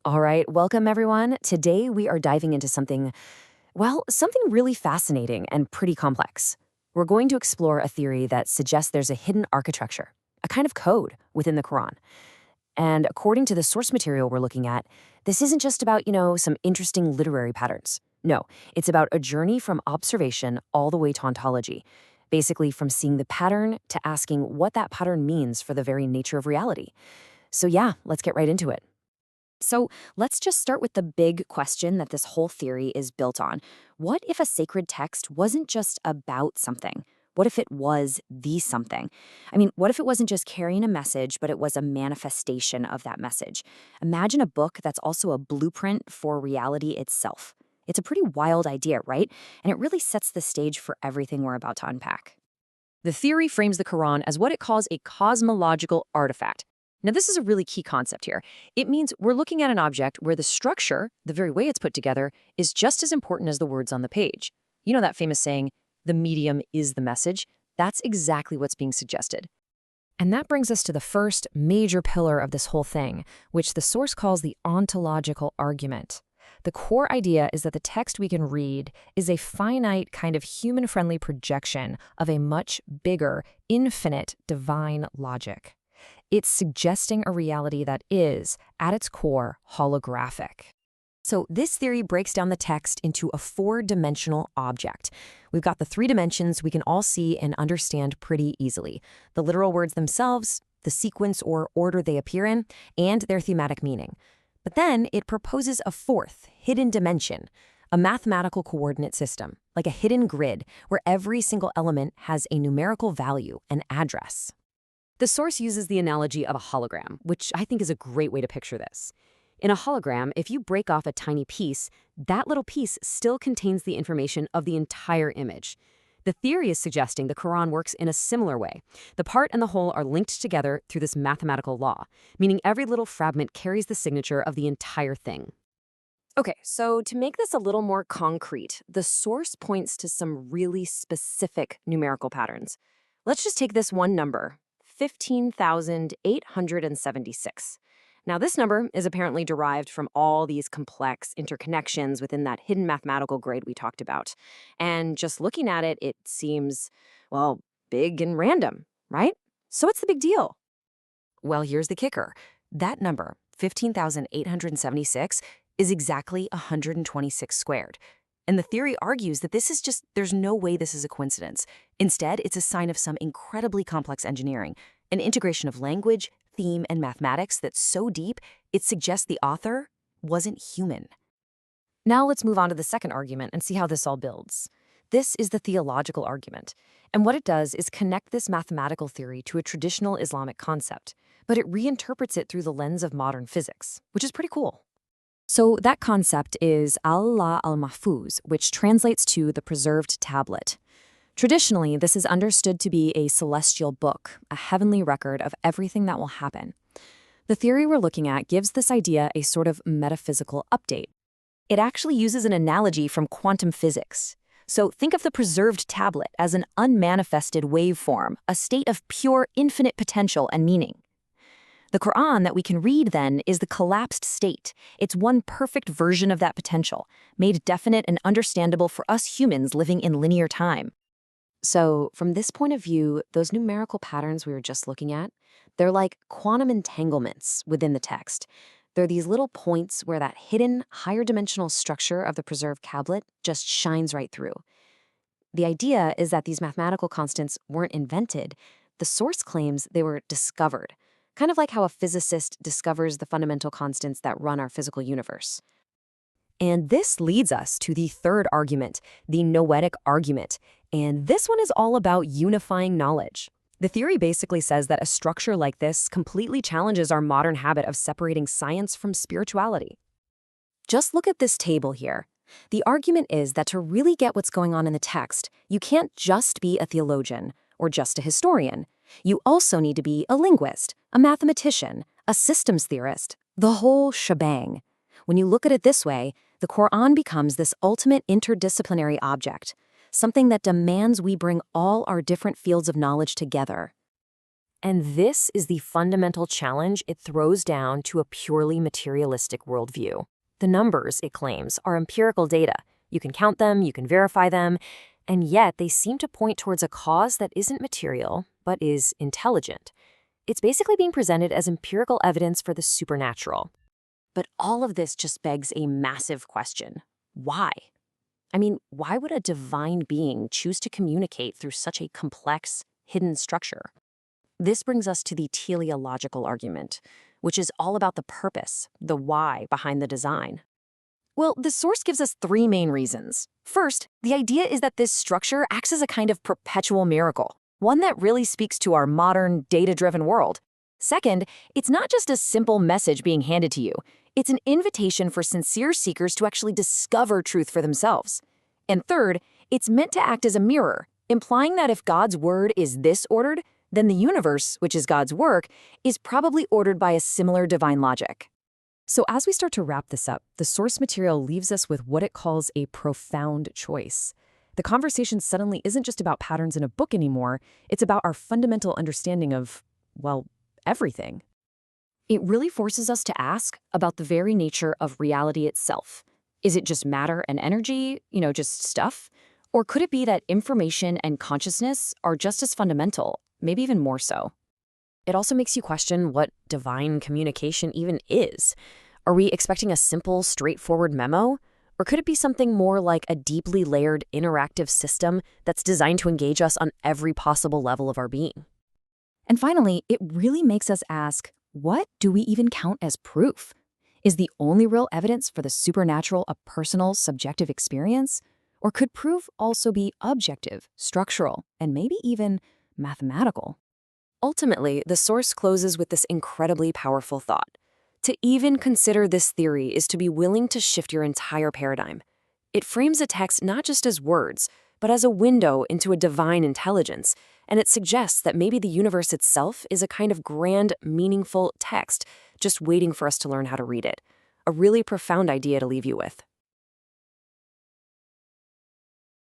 All right, welcome everyone. Today we are diving into something really fascinating and pretty complex. We're going to explore a theory that suggests there's a hidden architecture, a kind of code within the Quran. And according to the source material we're looking at, this isn't just about, some interesting literary patterns. No, it's about a journey from observation all the way to ontology. Basically, from seeing the pattern to asking what that pattern means for the very nature of reality. So, yeah, let's get right into it. So let's just start with the big question that this whole theory is built on. What if a sacred text wasn't just about something? What if it was the something? I mean, what if it wasn't just carrying a message, but it was a manifestation of that message? Imagine a book that's also a blueprint for reality itself. It's a pretty wild idea, right? And it really sets the stage for everything we're about to unpack. The theory frames the Quran as what it calls a cosmological artifact. Now, this is a really key concept here. It means we're looking at an object where the structure, the very way it's put together, is just as important as the words on the page. You know that famous saying, the medium is the message? That's exactly what's being suggested. And that brings us to the first major pillar of this whole thing, which the source calls the ontological argument. The core idea is that the text we can read is a finite kind of human-friendly projection of a much bigger, infinite divine logic. It's suggesting a reality that is, at its core, holographic. So this theory breaks down the text into a four-dimensional object. We've got the three dimensions we can all see and understand pretty easily: the literal words themselves, the sequence or order they appear in, and their thematic meaning. But then it proposes a fourth, hidden dimension, a mathematical coordinate system, like a hidden grid where every single element has a numerical value, an address. The source uses the analogy of a hologram, which I think is a great way to picture this. In a hologram, if you break off a tiny piece, that little piece still contains the information of the entire image. The theory is suggesting the Quran works in a similar way. The part and the whole are linked together through this mathematical law, meaning every little fragment carries the signature of the entire thing. Okay, so to make this a little more concrete, the source points to some really specific numerical patterns. Let's just take this one number, 15,876. Now, this number is apparently derived from all these complex interconnections within that hidden mathematical grid we talked about. And just looking at it, it seems, well, big and random, right? So what's the big deal? Well, here's the kicker. That number, 15,876, is exactly 126 squared. And the theory argues that there's no way this is a coincidence. Instead, it's a sign of some incredibly complex engineering, an integration of language, theme, and mathematics that's so deep, it suggests the author wasn't human. Now let's move on to the second argument and see how this all builds. This is the theological argument. And what it does is connect this mathematical theory to a traditional Islamic concept, but it reinterprets it through the lens of modern physics, which is pretty cool. So that concept is Allah al-Mahfuz, which translates to the preserved tablet. Traditionally, this is understood to be a celestial book, a heavenly record of everything that will happen. The theory we're looking at gives this idea a sort of metaphysical update. It actually uses an analogy from quantum physics. So think of the preserved tablet as an unmanifested waveform, a state of pure infinite potential and meaning. The Quran that we can read, then, is the collapsed state. It's one perfect version of that potential, made definite and understandable for us humans living in linear time. So, from this point of view, those numerical patterns we were just looking at, they're like quantum entanglements within the text. They're these little points where that hidden, higher dimensional structure of the preserved tablet just shines right through. The idea is that these mathematical constants weren't invented. The source claims they were discovered. Kind of like how a physicist discovers the fundamental constants that run our physical universe. And this leads us to the third argument, the noetic argument. And this one is all about unifying knowledge. The theory basically says that a structure like this completely challenges our modern habit of separating science from spirituality. Just look at this table here. The argument is that to really get what's going on in the text, you can't just be a theologian or just a historian. You also need to be a linguist, a mathematician, a systems theorist, the whole shebang. When you look at it this way, the Quran becomes this ultimate interdisciplinary object, something that demands we bring all our different fields of knowledge together. And this is the fundamental challenge it throws down to a purely materialistic worldview. The numbers, it claims, are empirical data. You can count them, you can verify them, and yet they seem to point towards a cause that isn't material, but is intelligent. It's basically being presented as empirical evidence for the supernatural. But all of this just begs a massive question. Why? I mean, why would a divine being choose to communicate through such a complex, hidden structure? This brings us to the teleological argument, which is all about the purpose, the why behind the design. Well, the source gives us three main reasons. First, the idea is that this structure acts as a kind of perpetual miracle, one that really speaks to our modern, data-driven world. Second, it's not just a simple message being handed to you. It's an invitation for sincere seekers to actually discover truth for themselves. And third, it's meant to act as a mirror, implying that if God's word is this ordered, then the universe, which is God's work, is probably ordered by a similar divine logic. So as we start to wrap this up, the source material leaves us with what it calls a profound choice. The conversation suddenly isn't just about patterns in a book anymore, it's about our fundamental understanding of, well, everything. It really forces us to ask about the very nature of reality itself. Is it just matter and energy, just stuff? Or could it be that information and consciousness are just as fundamental, maybe even more so? It also makes you question what divine communication even is. Are we expecting a simple, straightforward memo? Or could it be something more like a deeply layered, interactive system that's designed to engage us on every possible level of our being? And finally, it really makes us ask, what do we even count as proof? Is the only real evidence for the supernatural a personal, subjective experience? Or could proof also be objective, structural, and maybe even mathematical? Ultimately, the source closes with this incredibly powerful thought. To even consider this theory is to be willing to shift your entire paradigm. It frames a text not just as words, but as a window into a divine intelligence, and it suggests that maybe the universe itself is a kind of grand, meaningful text, just waiting for us to learn how to read it. A really profound idea to leave you with.